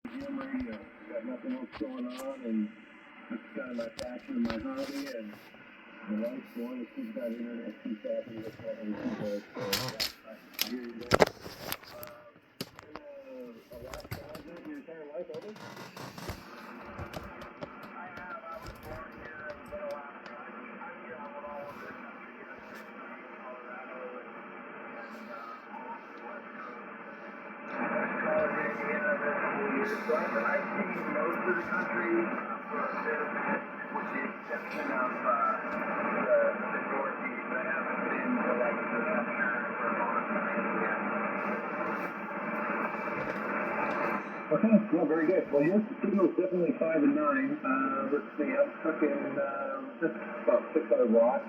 Ham radio. Got nothing else going on, and that's kind of my passion and my hobby. And my wife's the one that keeps that internet keeps happy with what we do. So yeah, I hear you there. Alaska, has it your entire life, over? So I've seen most of the country for a bit of it, with the exception of the Northeast. I haven't been to like the Western or Montana yet. Okay, well, very good. Well, yes, the signal is definitely 5 and 9. Let's see, I'm stuck in just about 600 watts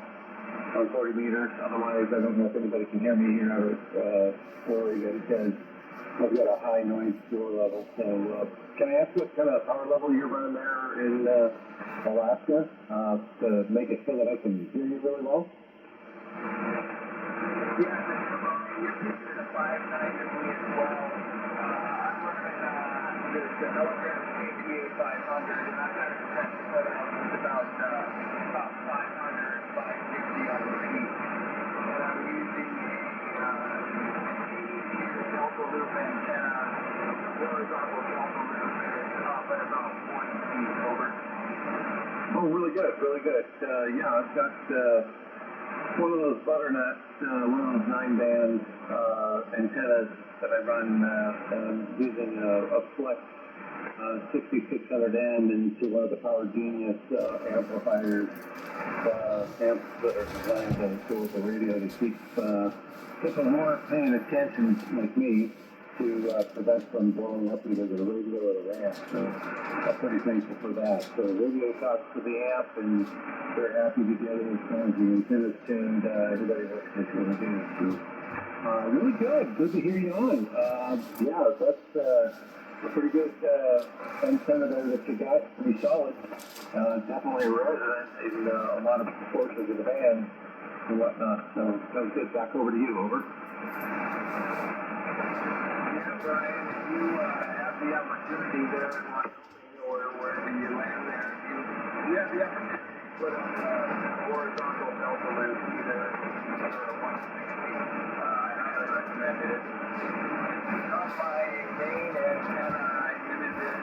on 40 meters. Otherwise, I don't know if anybody can hear me here out of Florida because I've got a high noise floor level. So, can I ask what kind of power level you're running there in Alaska to make it so that I can hear you really well? Yeah, you're picking a 5.9 and we as well. I'm running the Telegram ft 500, and I've got it set to put out about 500, 560 on the peak. And I'm using a delta loop antenna, horizontal delta loop, and it's up at about 40 feet over. Oh, really good, really good. Yeah, I've got one of those butternut, one of those 9-band antennas that I run using a Flex 6600N into one of the Power Genius amplifiers, amps that are designed to go with the radio to keep people who aren't paying attention, like me, to prevent from blowing up either the radio or the amp. So I'm pretty thankful for that. So the radio talks to the amp, and they're happy together as long as the antenna's tuned. Everybody works what you want to do. So, really good. Good to hear you on. Yeah, that's a pretty good antenna there that you got. Pretty solid. Definitely a resident in a lot of portions of the band and whatnot. So that was good. Back over to you. Over. Brian, if you have the opportunity there in Wyoming or wherever you land there, if you have the opportunity to put on a horizontal delta loop, either or 160, I highly recommend it. On my main antenna, I use it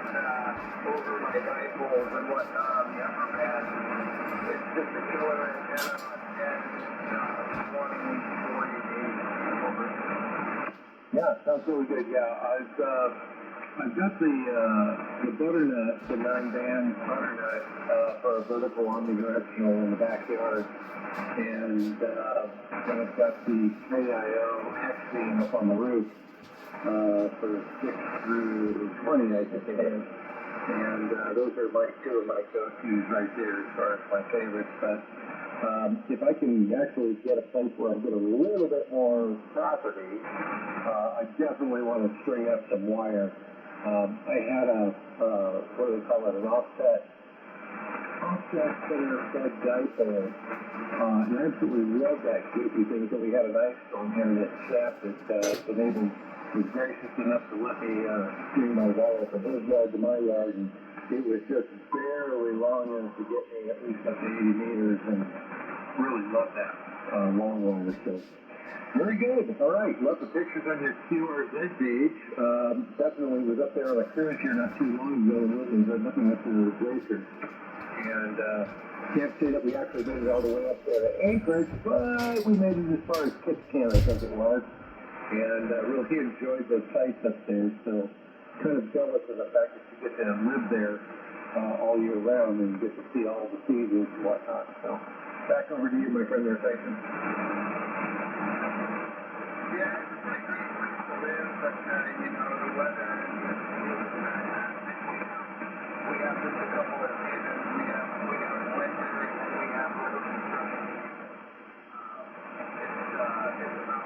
over my dipoles and whatnot on the upper band. It's just a killer antenna on 10, 20, 40, 80 over. Yeah, sounds really good. Yeah, I've got the butternut, the 9-band butternut for a vertical omnidirectional in the backyard, and then I've got the KIO X beam up on the roof for 6 through 20, I think it is. And those are two of my go-tos right there as far as my favorites. But if I can actually get a place where I get a little bit more property, I definitely want to string up some wire. I had what do they call it, an offset center fed dipole. And I absolutely love that goofy thing. So we had an ice storm here that shaft that enabled was gracious enough to let me string my wire from his yard to my yard, and it was just barely long enough to get me at least up to 80 meters, and really love that long wire. So very good. All right, love the pictures on your QRZ page. Definitely was up there on a cruise here not too long ago, looking at the glacier, and can't say that we actually made it all the way up there to Anchorage, but we made it as far as Pittscan, I think it was. And really enjoyed the sights up there, so kind of jealous of the fact that you get to live there all year round and get to see all the seasons and whatnot. So back over to you, my friend there, Tyson. Yeah, it's a pretty great place to live, but the weather is fantastic. We have just a couple of seasons. We have winter and we have little construction. It's about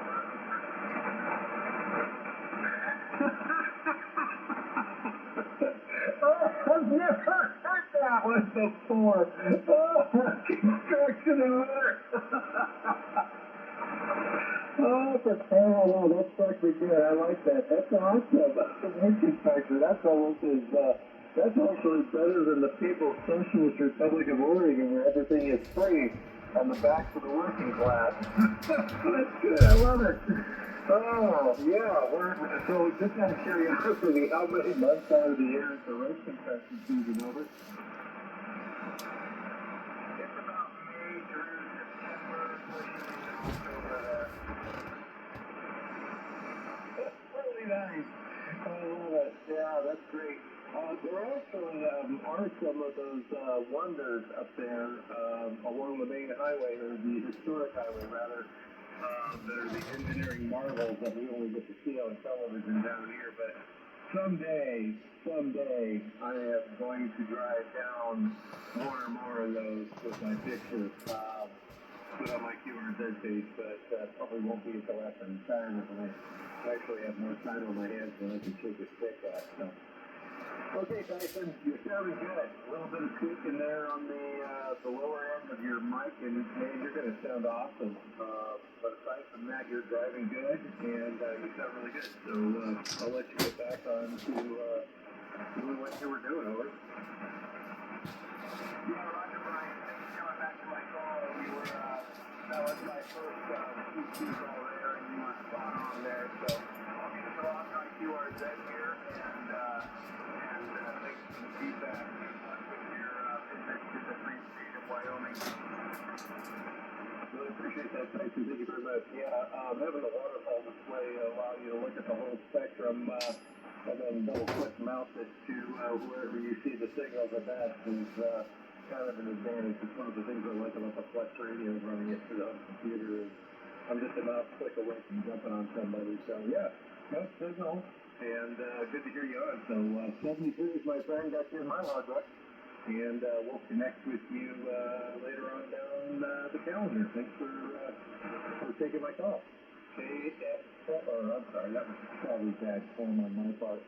I've never heard that one before. Construction and winter. For crying out loud, that struck me good. I like that. that. That's awesome. Working factor. That's almost as, that's actually better than the People's Socialist Republic of Oregon where everything is free on the backs of the working class. That's good. I love it. Oh, yeah. So just out of curiosity, how many months out of the year is the roasting festive season over? It's about May through September, pushing into October there. That's really nice. I love it. Yeah, that's great. There actually are some of those wonders up there along the main highway, or the historic highway rather, that are the engineering marvels that we only get to see on television down here. But someday, I am going to drive down more and more of those with my picture put on my QRZ page, but probably won't be until after retirement when I actually have more time on my hands than I can take a stick at. So. Okay, Tyson, you're sounding good. A little bit of squeaking there on the lower end of your mic, and man, you're going to sound awesome. But aside from that, you're driving good, and you sound really good. So I'll let you get back on to doing what you were doing, over. Yeah, Roger, Brian. Thanks for coming back to my call. You were, that was my first QQ call there, and you were spot on there. So I'll give you a lot on QRZ here, and thanks for the feedback. Good luck with your visit to the free state of Wyoming. Really appreciate that, Tyson. Thank you very much. Yeah, having a waterfall display allow you to look at the whole spectrum, and then double-click mount it to wherever you see the signal the best is kind of an advantage. It's one of the things I like about the Flex radio running it through the computer is I'm just a mouse click away from jumping on somebody. So, yeah, no signal. And good to hear you on. So 73 is my friend. Got you in my logbook. And we'll connect with you later on down the calendar. Thanks for taking my call. I'm sorry, that was probably bad form on my part.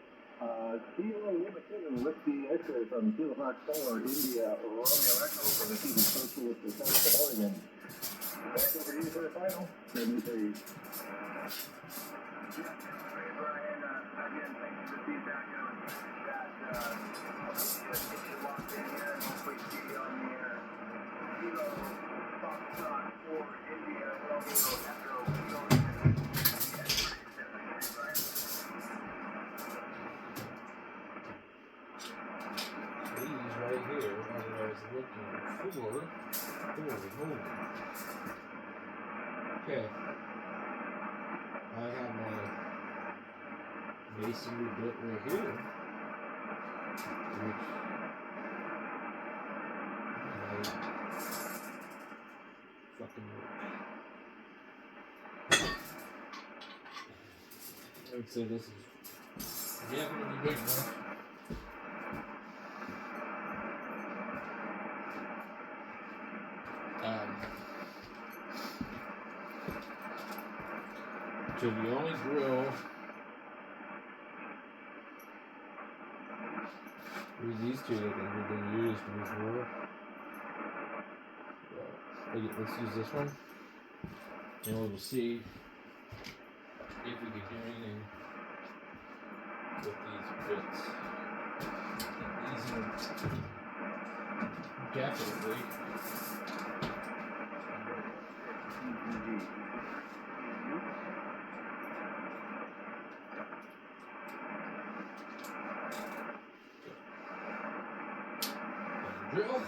Kilo Lima 7 with the X-ray from Kilo Fox Solar, India, Romeo Echo for the People's Socialist Republic of Oregon. Back over to you for the final. 73. Brian, again, thank you for the feedback. I was that I'll get you locked in here and hopefully see you on the air. Kilo Foxtrot for India, Romeo Echo, Kilo. These right here, as I was looking for. Holy moly. Okay. I have my masonry bit right here, which I fucking I would say this is definitely big enough. So the only drill with these two that have been used before. Let's use this one, and we'll see if we can do anything with these bits. These are definitely drill.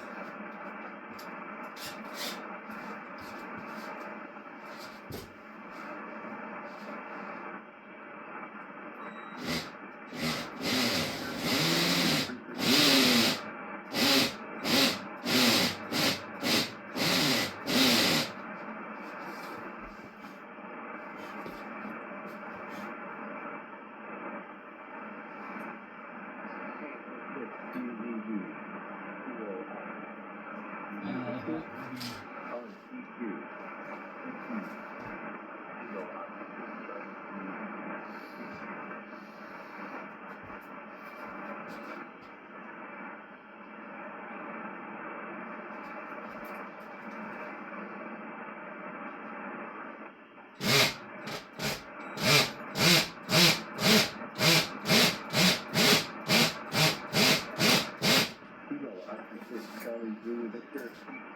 Kilo Oscar 6 Charlie Zulu Victor PQ,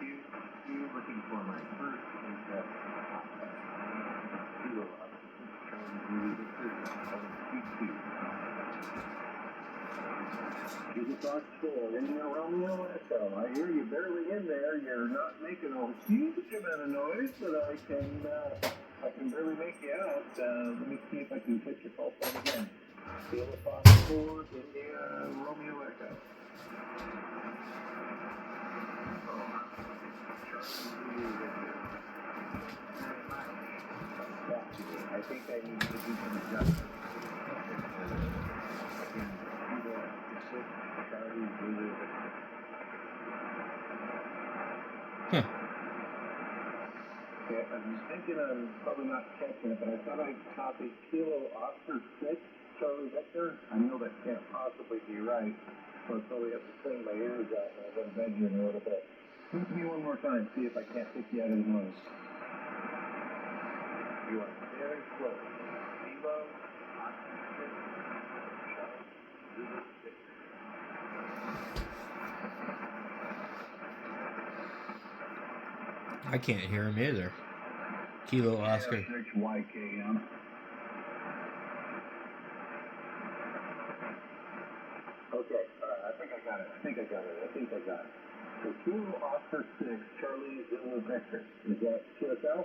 looking for my first intercept. Kilo Oscar 6 Charlie Zulu Victor PQ. Is it box 4 in there, Romeo Echo? I hear you barely in there. You're not making a huge amount of noise, but I can barely make you out. Let me see if I can catch your call phone again. Kilo Fox 4 India Romeo Echo. I think I need to do some adjustments. Again, Kilo Oscar 6 Charlie Zulu Victor. Okay, I'm thinking I'm probably not catching it, but I thought I copied Kilo Oscar 6 Charlie Victor. I know that can't possibly be right, so I'll probably have to clean my ears out when I go to bed here in a little bit. Listen to me one more time, see if I can't pick you out of the noise. You are very close. Kilo Oscar 6 Charlie Zulu Victor. I can't hear him either. Kilo Oscar. 6 YKM. Okay, alright, I think I got it. So Kilo Oscar 6 Charlie Zulu Victor. Is that QSL?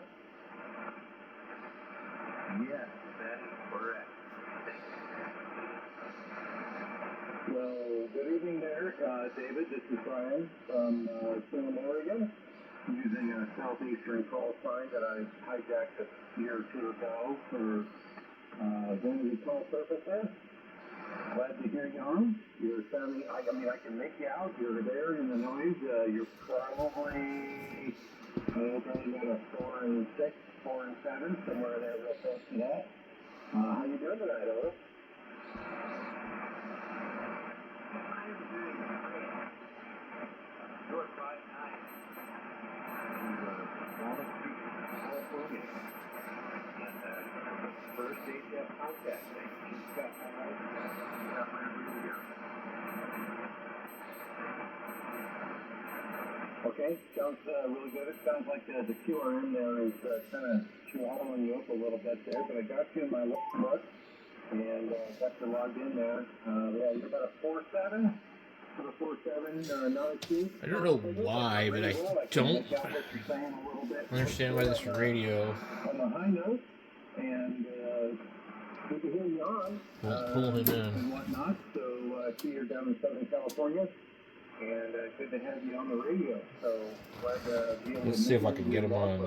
Yes, that is correct. Well, good evening there, David. This is Brian from Salem, Oregon, using a southeastern call sign that I hijacked a year or two ago for vanity call purposes. Glad to hear you on. You're sounding, I can make you out. You're there in the noise. You're probably going at a 4 and 6, 4 and 7, somewhere there real close to that. How you doing tonight, Ola? I'm doing great. You're 5'9". Walnut Creek, California. And first HF contact thing. She's got my right. Okay, sounds really good. It sounds like the QRM there is kind of swallowing you up a little bit there, but I got you in my book and got you logged in there. Yeah, you're about a 4.7. For the 4.7 non-acute. I don't know why, but I don't understand why this radio on the high note, and good to hear you on. won't pull him in. And whatnot. So I see you're down in Southern California, and good to have you on the radio. So glad to be able to. Let's see if I can get him on.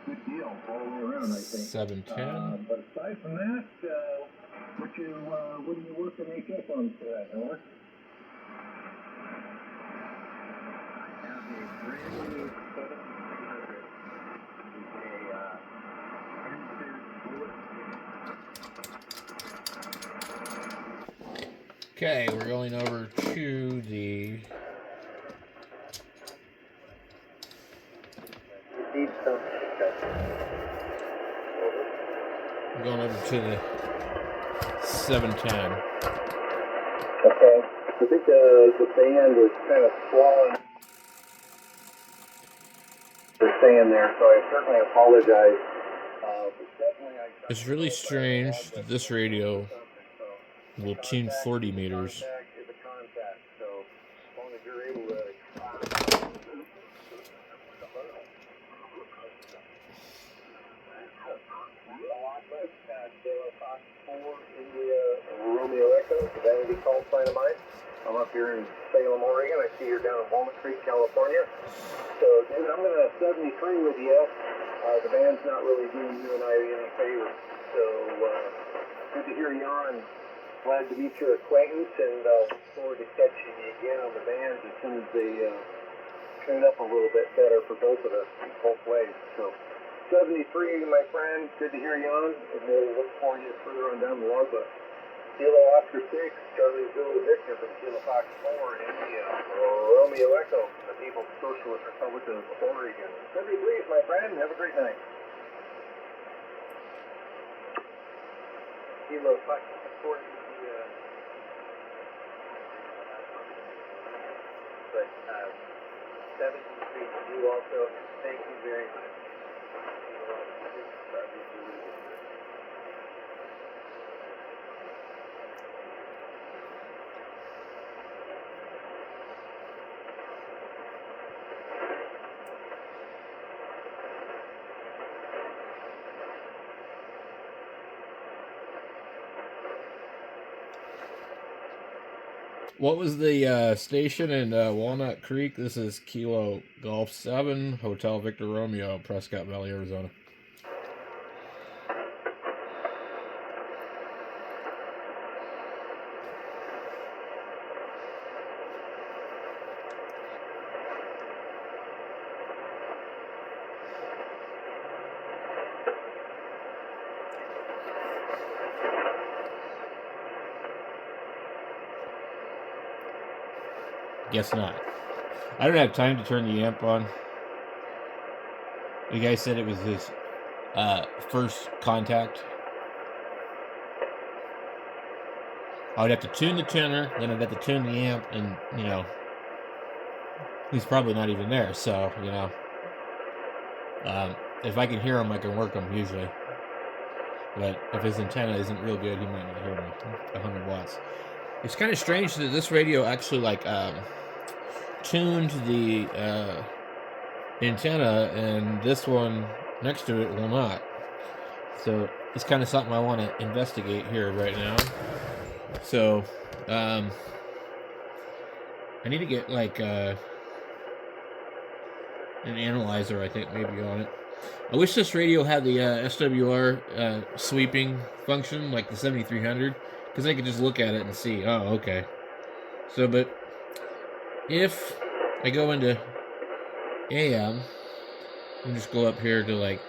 Good deal all the way around, I think. 710. But aside from that, what are you working HF on today, Noah? I have a brand new 7300. It's a Okay, we're going over to the I'm going over to the 710. Okay. I think the band is kind of swallowing they're saying there, so I certainly apologize. It's really strange that this radio will tune 40 meters. Romeo Echo, the vanity call sign of mine. I'm up here in Salem, Oregon. I see you're down in Walnut Creek, California. So, David, I'm going to 73 with you. The band's not really doing you and I any favors. So, good to hear you on. Glad to meet your acquaintance, and look forward to catching you again on the bands as soon as they tune up a little bit better for both of us, both ways. So, 73, my friend, good to hear you on, and we'll look for you further on down the logbook. Kilo Oscar 6, Charlie Zulu Victor from Kilo Fox 4, India, Romeo Echo, the People's Socialist Republic of Oregon. 73, my friend, have a great night. Kilo Fox 4, India. 73 to you also, and thank you very much. What was the station in Walnut Creek? This is Kilo Golf 7, Hotel Victor Romeo, Prescott Valley, Arizona. Guess not. I don't have time to turn the amp on. The guy said it was his first contact. I would have to tune the tuner, then I'd have to tune the amp, and, you know, he's probably not even there, so, you know, if I can hear him, I can work him, usually. But if his antenna isn't real good, he might not hear me. 100 watts. It's kind of strange that this radio actually, like, tuned the antenna, and this one next to it will not. So it's kind of something I want to investigate here right now. So I need to get like an analyzer, I think, maybe on it. I wish this radio had the SWR sweeping function like the 7300, because I could just look at it and see, oh, okay. So, but if I go into AM and just go up here to like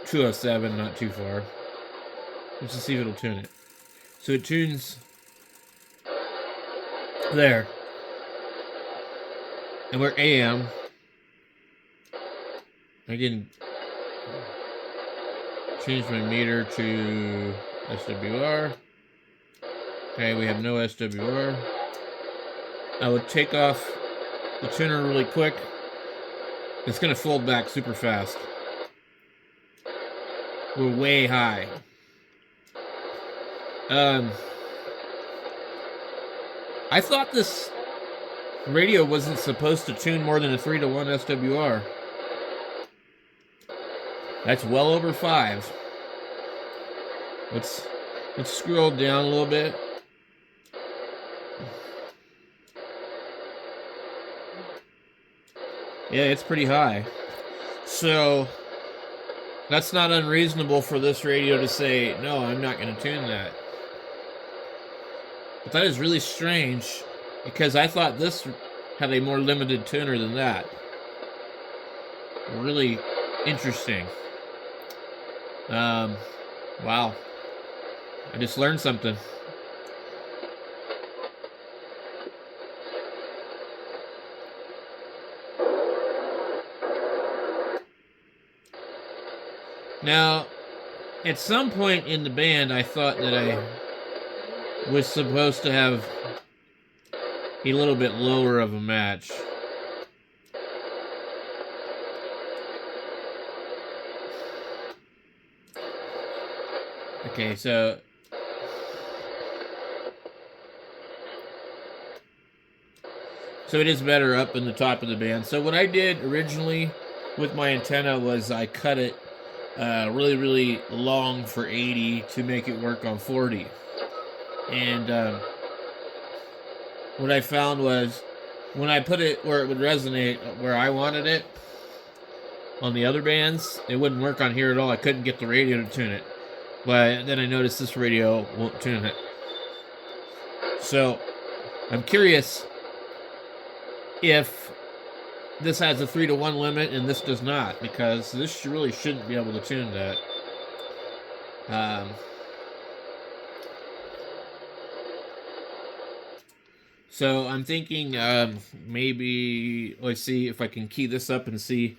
207, not too far, just to see if it'll tune it. So it tunes there, and we're AM. I can change my meter to SWR. Okay, we have no SWR. I would take off the tuner really quick. It's going to fold back super fast. We're way high. I thought this radio wasn't supposed to tune more than a 3-to-1 SWR. That's well over 5. Let's scroll down a little bit. Yeah, it's pretty high. So that's not unreasonable for this radio to say, no, I'm not going to tune that. But that is really strange, because I thought this had a more limited tuner than that. Really interesting. Wow. I just learned something. Now, at some point in the band, I thought that I was supposed to have a little bit lower of a match. Okay, so it is better up in the top of the band. So what I did originally with my antenna was I cut it really, really long for 80 to make it work on 40. And what I found was when I put it where it would resonate, where I wanted it, on the other bands, it wouldn't work on here at all. I couldn't get the radio to tune it. But then I noticed this radio won't tune it. So I'm curious if this has a 3-to-1 limit and this does not, because this really shouldn't be able to tune that. So I'm thinking maybe, let's see if I can key this up and see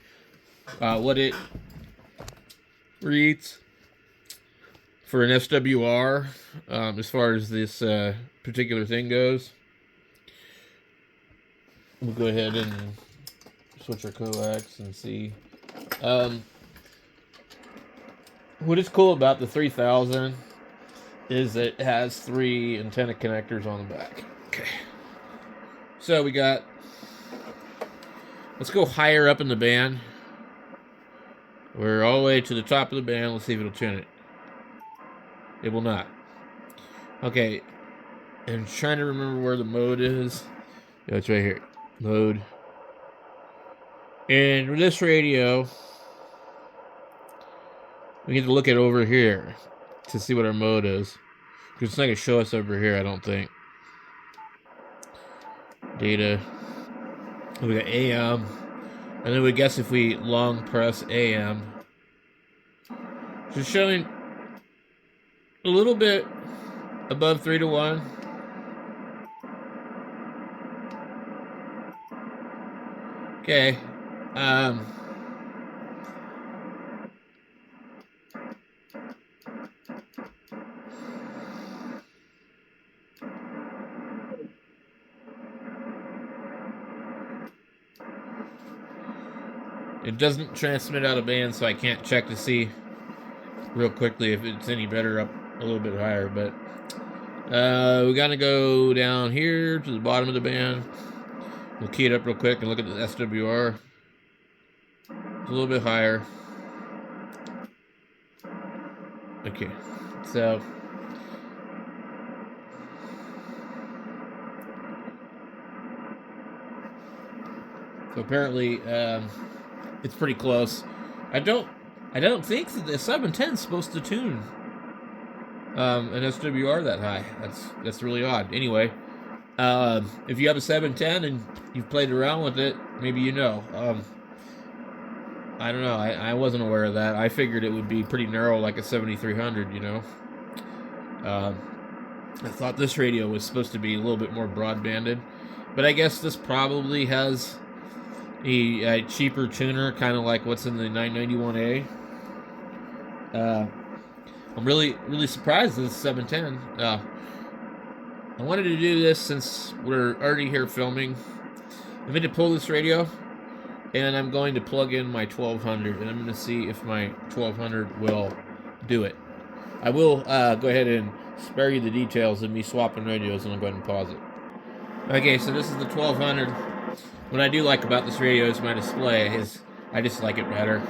what it reads for an SWR as far as this particular thing goes. we'll go ahead and switch our coax and see. What is cool about the 3000 is it has 3 antenna connectors on the back. Okay. So we got, let's go higher up in the band. We're all the way to the top of the band. Let's see if it'll tune it. It will not. Okay. I'm trying to remember where the mode is. Yeah, it's right here. Mode. And with this radio, we get to look at over here to see what our mode is. Because it's not going to show us over here, I don't think. Data. We got AM. And then we guess if we long press AM. Just showing a little bit above 3 to 1. Okay. It doesn't transmit out of band, so I can't check to see real quickly if it's any better up a little bit higher. But we gotta go down here to the bottom of the band. We'll key it up real quick and look at the SWR. It's a little bit higher. Okay, so apparently it's pretty close. I don't think that the 710 is supposed to tune an SWR that high. That's really odd. Anyway, if you have a 710 and you've played around with it, maybe you know. I don't know. I wasn't aware of that. I figured it would be pretty narrow, like a 7300. You know. I thought this radio was supposed to be a little bit more broadbanded, but I guess this probably has a cheaper tuner, kind of like what's in the 991A. I'm really surprised this 710. I wanted to do this since we're already here filming. I'm going to pull this radio, and I'm going to plug in my 1200, and I'm going to see if my 1200 will do it. I will go ahead and spare you the details of me swapping radios, and I'll go ahead and pause it. Okay, so this is the 1200. What I do like about this radio is my display. I just like it better.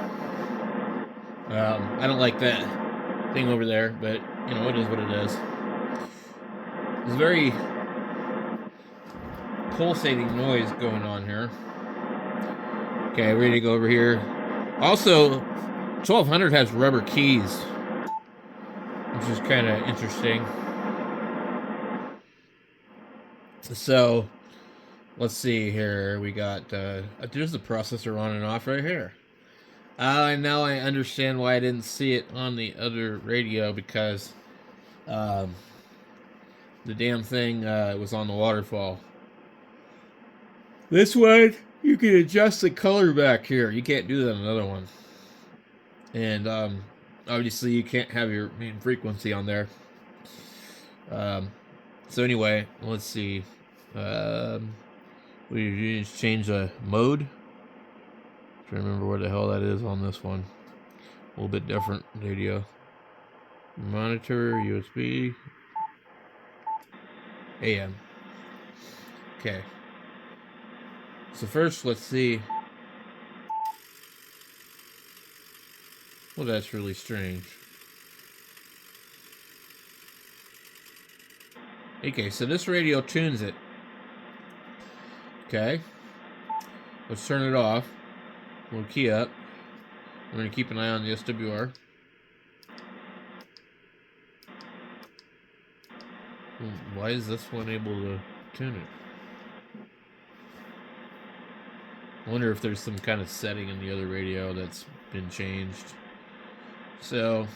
I don't like that thing over there, but you know, it is what it is. There's very pulsating noise going on here. Okay, ready to go over here. Also, 1200 has rubber keys, which is kind of interesting. So, let's see here. We got, there's the processor on and off right here. And now I understand why I didn't see it on the other radio, because the damn thing was on the waterfall. This one, you can adjust the color back here. You can't do that on another one. And obviously you can't have your main frequency on there. So anyway, let's see. We just change the mode. I'm trying to remember where the hell that is on this one. A little bit different radio. Monitor, USB, AM. Okay. So first, let's see. Well, that's really strange. Okay, so this radio tunes it. Okay. Let's turn it off. We'll key up. We're going to keep an eye on the SWR. Why is this one able to tune it? I wonder if there's some kind of setting in the other radio that's been changed. So,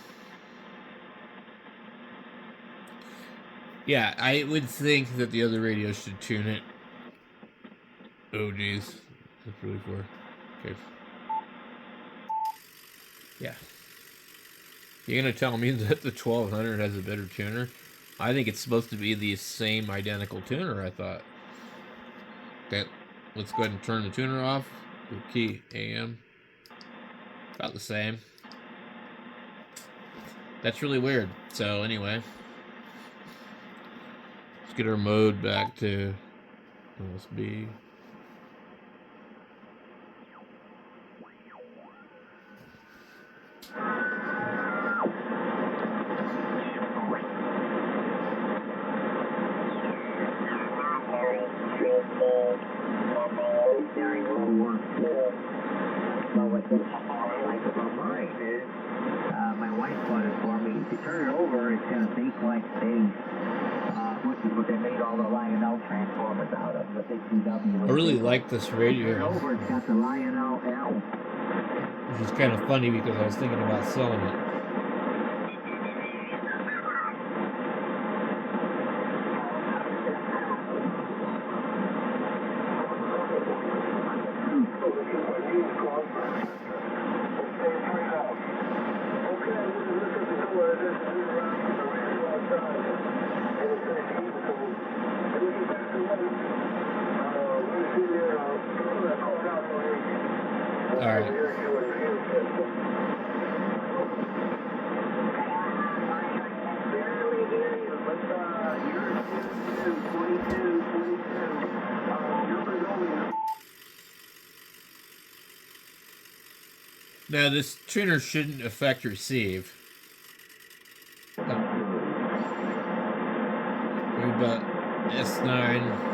yeah, I would think that the other radio should tune it. Oh, geez. That's really far. Okay. Yeah. You're going to tell me that the 1200 has a better tuner? I think it's supposed to be the same identical tuner, I thought. Okay. Let's go ahead and turn the tuner off. Key AM. About the same. That's really weird. So anyway, let's get our mode back to USB. My wife bought it for me. If you turn it over, it's going to think like space, which is what they made all the Lionel transformers out of. The ftdx1200. I really like this radio. Turn it over, it's got the Lionel L. Which is kind of funny because I was thinking about selling it. All right. Now this tuner shouldn't affect receive. But S9.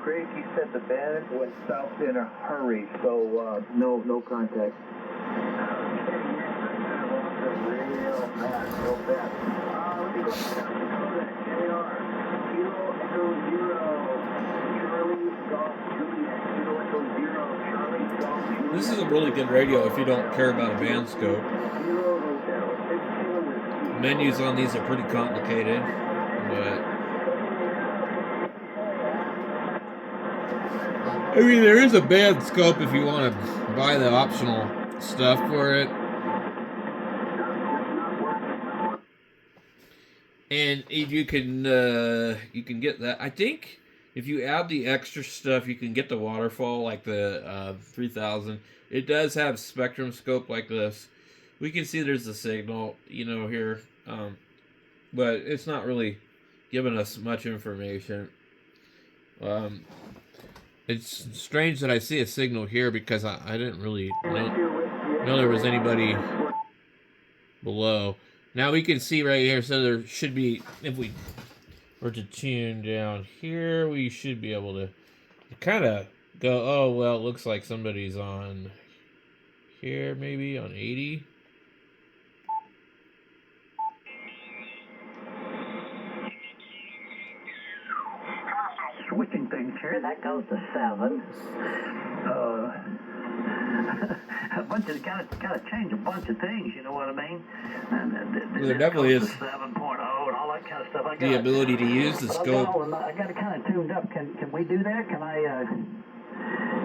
Craig, he said the band went south in a hurry, so no contact. This is a really good radio if you don't care about a band scope. Menus on these are pretty complicated, but I mean, there is a band scope if you want to buy the optional stuff for it. And you can get that. I think if you add the extra stuff, you can get the waterfall like the 3000. It does have spectrum scope like this. We can see there's a signal, here, but it's not really giving us much information. It's strange that I see a signal here because I didn't really know there was anybody below. Now we can see right here, so there should be, if we were to tune down here, we should be able to kind of go, oh, well, it looks like somebody's on here, maybe on 80. Switching things here, that goes to 7. A bunch of gotta change a bunch of things, you know what I mean? And There definitely is 7.0 and all that kind of stuff. the ability to use the scope. I got it kind of tuned up. Can we do that? Can I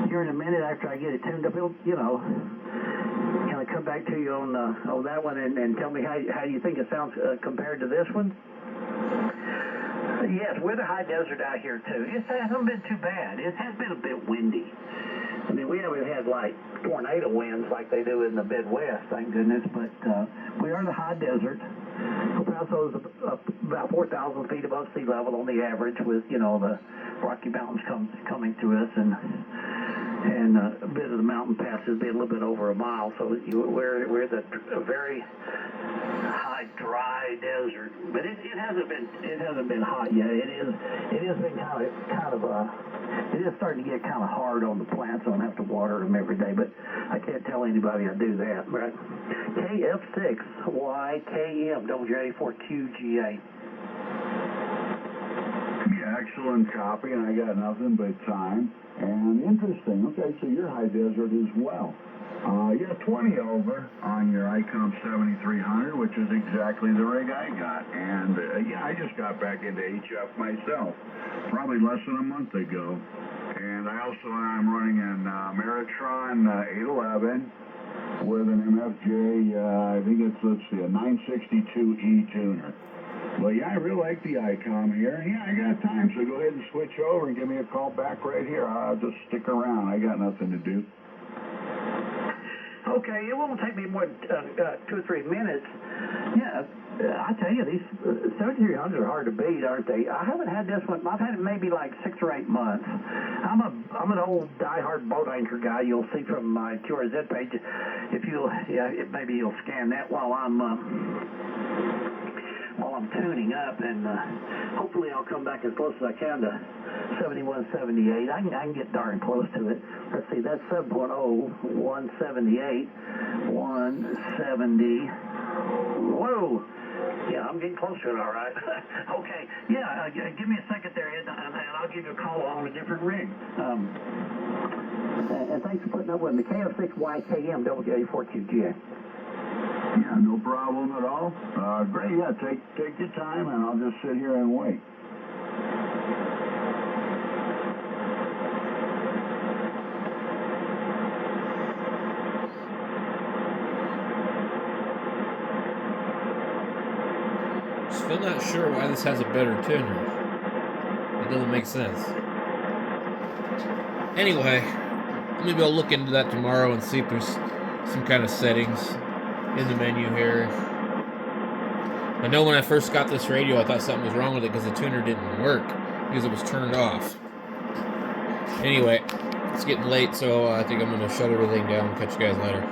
here in a minute after I get it tuned up, it'll, can I come back to you on that one and tell me how you think it sounds compared to this one? Yes, we're the high desert out here too. It hasn't been too bad. It has been a bit windy. I mean, we haven't had like tornado winds like they do in the Midwest, thank goodness, but we are in the high desert. El Paso is about 4,000 feet above sea level on the average, with, the Rocky Mountains coming to us, and a bit of the mountain passes be a little bit over a mile, so we're a very high, dry desert. But it hasn't been hot yet. It has been it is starting to get kind of hard on the plants. I don't have to water them every day, but I can't tell anybody I do that. But KF6YKM, WJ4QGA. Yeah, excellent copy, and I got nothing but time. And interesting. Okay, so you're high desert as well. 20 over on your ICOM 7300, which is exactly the rig I got. And I just got back into HF myself, probably less than a month ago. And I'm running an Meritron 811 with an MFJ, I think it's, a 962E tuner. Well, yeah, I really like the ICOM here. Yeah, I got time, so go ahead and switch over and give me a call back right here. I'll just stick around. I got nothing to do. Okay, it won't take me more than 2 or 3 minutes. Yeah, I tell you, these 7300s are hard to beat, aren't they? I haven't had this one. I've had it maybe like 6 or 8 months. I'm an old diehard boat anchor guy. You'll see from my QRZ page. If you'll, maybe you'll scan that while I'm tuning up, and hopefully I'll come back as close as I can to 71, 78. I can get darn close to it. Let's see, that's 7.0, 178, 170. Whoa! Yeah, I'm getting close to it, all right. Okay, yeah, give me a second there, Ed, and I'll give you a call on a different rig. And thanks for putting up with me. KF6YKM WA4QJ. Yeah, no problem at all. Great, yeah, take your time, and I'll just sit here and wait. Still not sure why this has a better tuner. It doesn't make sense. Anyway, maybe I'll look into that tomorrow and see if there's some kind of settings in the menu here. I know when I first got this radio, I thought something was wrong with it because the tuner didn't work because it was turned off. Anyway, it's getting late, so I think I'm going to shut everything down and catch you guys later.